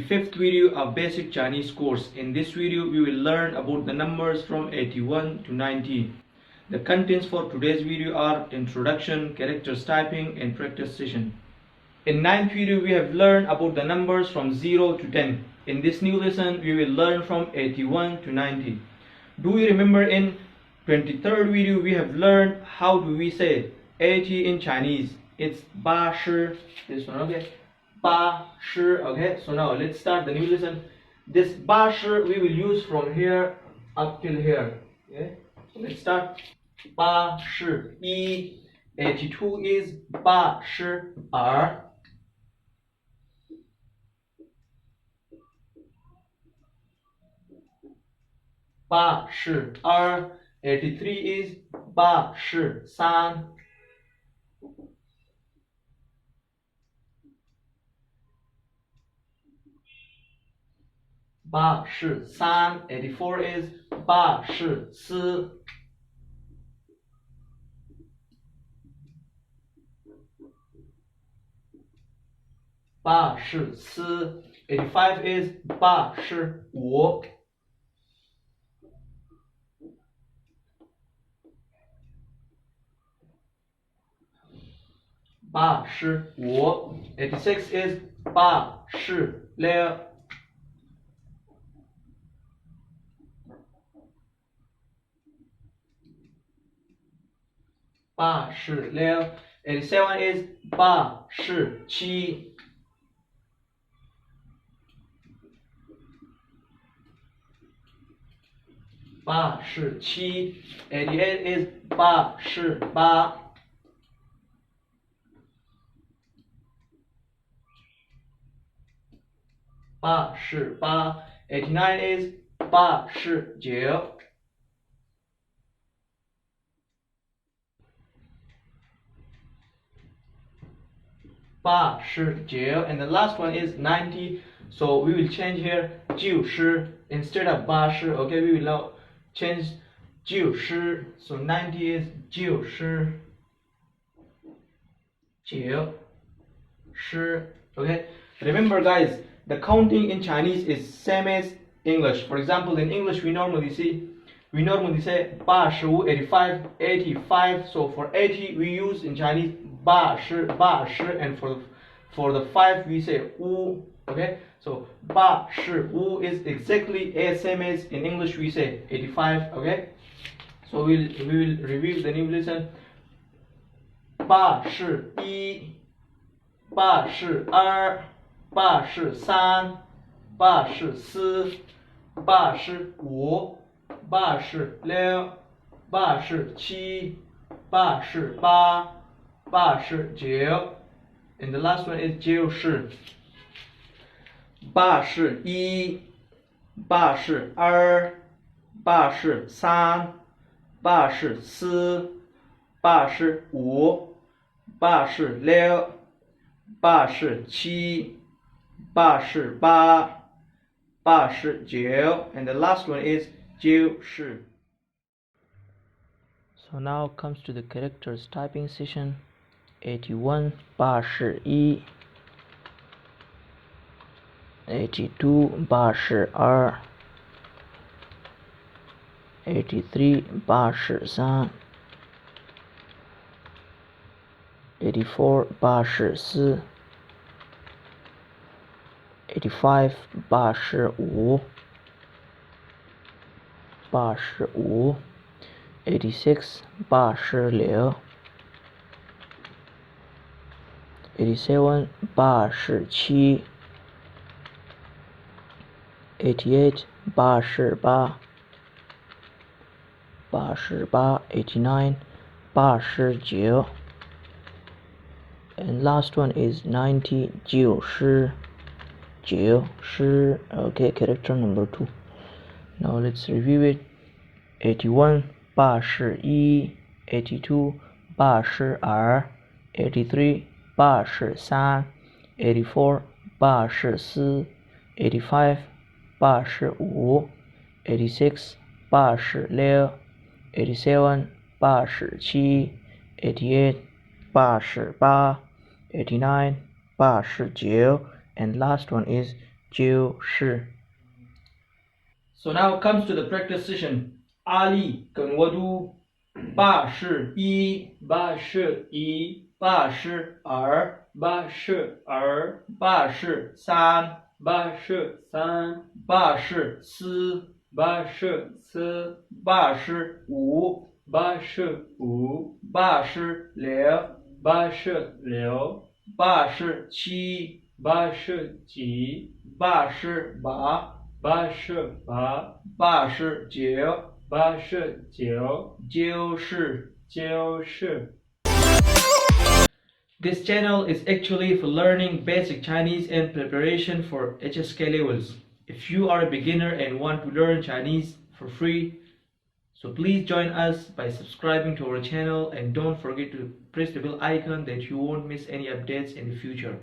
Fifth video of basic Chinese course. In this video we will learn about the numbers from 81 to 90. The contents for today's video are introduction, characters typing and practice session. In ninth video we have learned about the numbers from 0 to 10. In this new lesson we will learn from 81 to 90. Do you remember in 23rd video we have learned how do we say 80 in Chinese? It's 80. This one, okay? 80. Okay, so now let's start the new lesson. This 80 we will use from here up till here. Okay, so let's start. 81. 82 is 82. 82. 83 is 83. 83. 84 is 84. 84. 85 is 85. 85. 86 is 86. 86. 87 is 87. 87. 88 is 88. 88. 89 is 89. 89. And the last one is 90. So we will change here 90 instead of 80. Okay, we will now change 90. So 90 is 90. 90. Okay, remember guys, the counting in Chinese is same as English. For example, in English we normally say 85, 85, 85. So for 80 we use in Chinese 80, 80, and for the 5 we say 5. Okay, so 85 is exactly as same as in English we say 85. Okay, so we will review the new lesson. 81, 82, 83, 84, 85, 86, 87, 87, 88, 89, and the last one is 90. 81, 82, 83, 84, 85, 86, 87, 88, 89, and the last one is 90. So now comes to the characters typing session. 81 81, 82 82, 83 83, 84 84, 85 85, 85, 86 86, 87 87, 88 88, 88, 89 89, and last one is 90 90. Okay, character number 2. Now let's review it. 81 81, 82 82, 83 83, 84 84, 85 85, 86 86, 87 87, 88 88, 89 89, and last one is 就是 So now comes to the practice session. 阿丽跟我读81 81 82 82 83 83 84 84 85 85 86 86 87 87 88 88 89 89 90 90 This channel is actually for learning basic Chinese and preparation for HSK levels. If you are a beginner and want to learn Chinese for free, so please join us by subscribing to our channel and don't forget to press the bell icon that you won't miss any updates in the future.